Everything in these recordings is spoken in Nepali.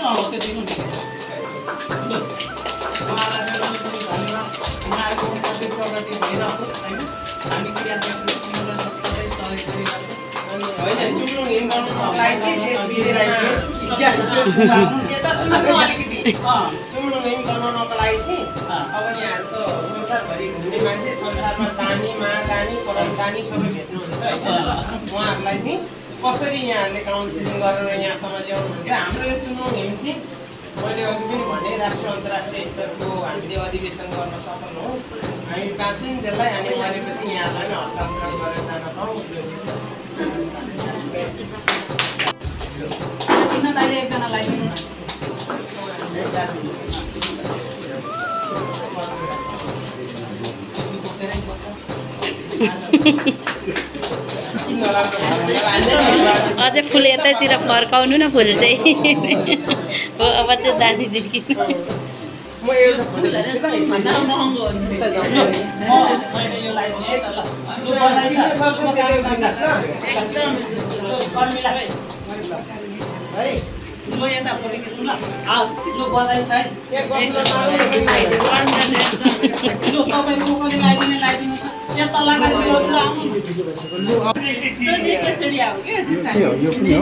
हो त्यति पनि ल उहाँलाई पनि धन्यवाद उहाँहरूको मध्ये प्रगति भइरहेको हैन हामी क्रियान्वयन सबै सहयोग गरिरहेको होइन चुम्नु हिम गर्नुलाई चाहिँ देश विदेशमा यता सुन्नु अलिकति चुम्नु हिम बनाउनको लागि चाहिँ अब यहाँ त संसारभरि घुम्ने मान्छे संसारमा दानी महादानी परमदानी सबै भेट्नुहुन्छ होइन उहाँहरूलाई चाहिँ कसरी यहाँहरूले काउन्सिलिङ गरेर यहाँसम्म ल्याउनुहुन्छ हाम्रो यो चुनाउ हिम चाहिँ मैले अघि पनि भने राष्ट्रिय अन्तर्राष्ट्रिय स्तरको हामीले अधिवेशन गर्न सफल हौँ हामी बाँच्छौँ त्यसलाई अनि मरेपछि यहाँलाई नै हस्तान्तरण गरेर जान पाऊँ दाइले एकजनालाई दिनु न अझै फुल यतैतिर फर्काउनु न फुल चाहिँ हो अब चाहिँ दानीदेखि म एउटा फुल महँगो मैले यो लाइदिएँ है त ल सुबलाई छ शुभकामना छ कर्मीलाई है ल यता फुलेको छौँ ल ल बधाई छ है ल तपाईँको पनि लगाइदिनु छ त्यो सल्लाहकार आउनु यो पनि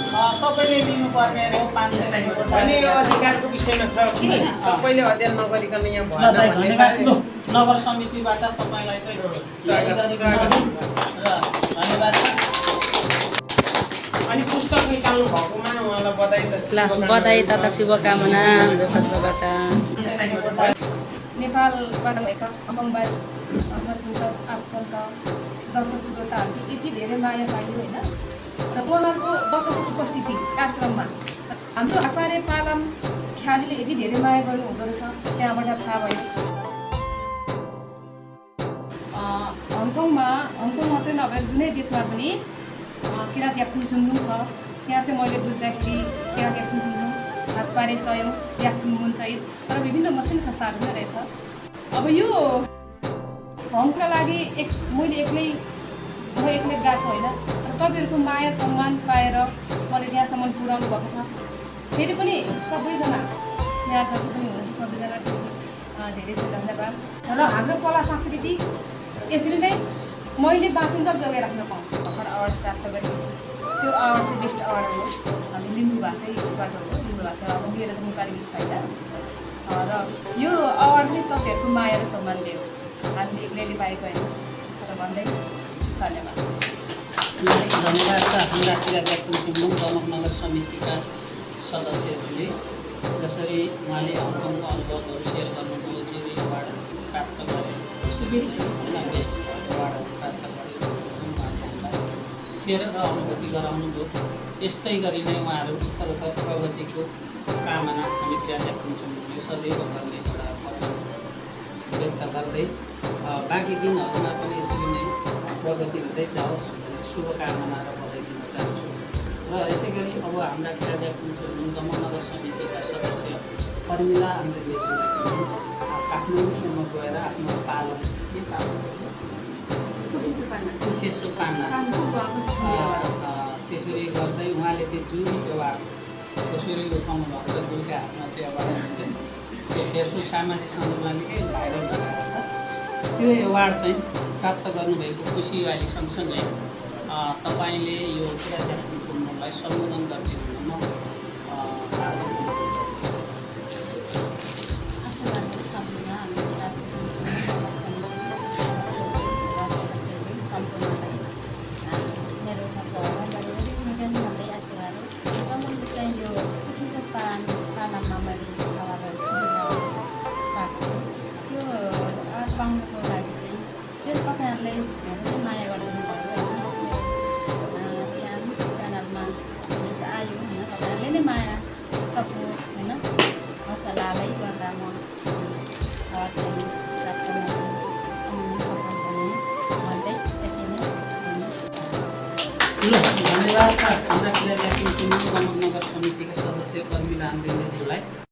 हो सबैले लिनुपर्ने हो 500 अनि यो अधिकारको विषयमा छ सबैले अध्ययन नगरिकन यहाँ भएन भन्ने छ नगर समितिबाट तपाईलाई चाहिँ स्वागत धन्यवाद अनि पुस्तक निकाल्नु भएकोमा उहाँलाई बधाई त ल बधाई तथा शुभकामना हाम्रो तर्फबाट नेपालबाट भएका अमङबाज सचिव आफन्त दर्शक श्रोताहरूले यति धेरै माया पाइयो होइन र उहाँहरूको दर्शकको उपस्थिति कार्यक्रममा हाम्रो आपारे पालम ख्यालीले यति धेरै माया गर्नु हुँदो रहेछ त्यहाँबाट थाहा भयो हङकङ मात्रै नभएर जुनै देशमा पनि किराँत याक्थुङ चुम्लुङ छ त्यहाँ चाहिँ मैले बुझ्दाखेरि किराँत याक्थुङ चुम्लुङ हातपारे स्वयं याक्थुङ मुनसहित र विभिन्न मसिनो संस्थाहरू पनि रहेछ अब यो हङका लागि मैले एक्लै गएको होइन तपाईँहरूको माया सम्मान पाएर मलाई त्यहाँसम्म पुर्याउनु भएको छ फेरि पनि सबैजना यहाँ जति पनि हुनुहुन्छ सबैजना धेरै धेरै धन्यवाद र हाम्रो कला संस्कृति यसरी नै मैले बाँचिन्जेल जोगाइराख्न पाऊँ भर्खर अवार्ड प्राप्त गरेको छु त्यो अवार्ड चाहिँ बेस्ट अवार्ड हो हामी लिम्बू भाषैबाट हो लिम्बू भाषा अब मेरो त नेपाली गीत छैन र यो अवार्ड चाहिँ तपाईँहरूको माया र सम्मानले हो हामीले एक्लैले पाएको होइन तर भन्दै धन्यवाद धन्यवाद छ हाम्रा किराँत चुम्लुङ दमक नगर समितिका सदस्यहरूले जसरी उहाँले हङकङको अनुभवहरू सेयर गर्नुभयो जुरी अवार्ड प्राप्त गरे बेस्ट अवार्ड प्राप्त गरे सेयर र अनुभूति गराउनुभयो यस्तै गरी नै उहाँहरू उत्तरोत्तर प्रगतिको कामना हामी किराँत चुम्लुङले सदैव गर्ने एउटा वचन व्यक्त गर्दै बाँकी दिनहरूमा पनि यसरी नै प्रगति हुँदै जाओस् शुभकामना र बधाई दिन चाहन्छु र यसै गरी अब हाम्रा किराँत चुम्लुङ दमक नगर समितिका सदस्य फर्मिला अन्तर्वेदीले काठमाडौँसम्म गएर आफ्नो पालन के सुखेसो पाल्न त्यसरी गर्दै उहाँले चाहिँ जुरी व्यवहार कसरी उठाउनु भएको छ दुईवटा हातमा चाहिँ अवार्ड चाहिँ त्यो फेसबुक सामाजिक सञ्जालमा निकै भाइरल भइरहेको छ त्यो अवार्ड चाहिँ प्राप्त गर्नुभएको खुसी अहिले सँगसँगै तपाईँले यो किराँत चुम्लुङलाई सम्बोधन गरिदिनु म पाउनुको लागि चाहिँ त्यो तपाईँहरूले धेरै माया गरिदिनु भयो होइन त्यहाँ च्यानलमा आयो होइन तपाईँहरूले नै माया सपोर्ट होइन हौसलालाई गर्दा म धन्यवाद छ हाम्रा क्रियाव्याकुम चिम्लुङ दमक नगर समितिका सदस्य कर्मी लान्देज्यूलाई।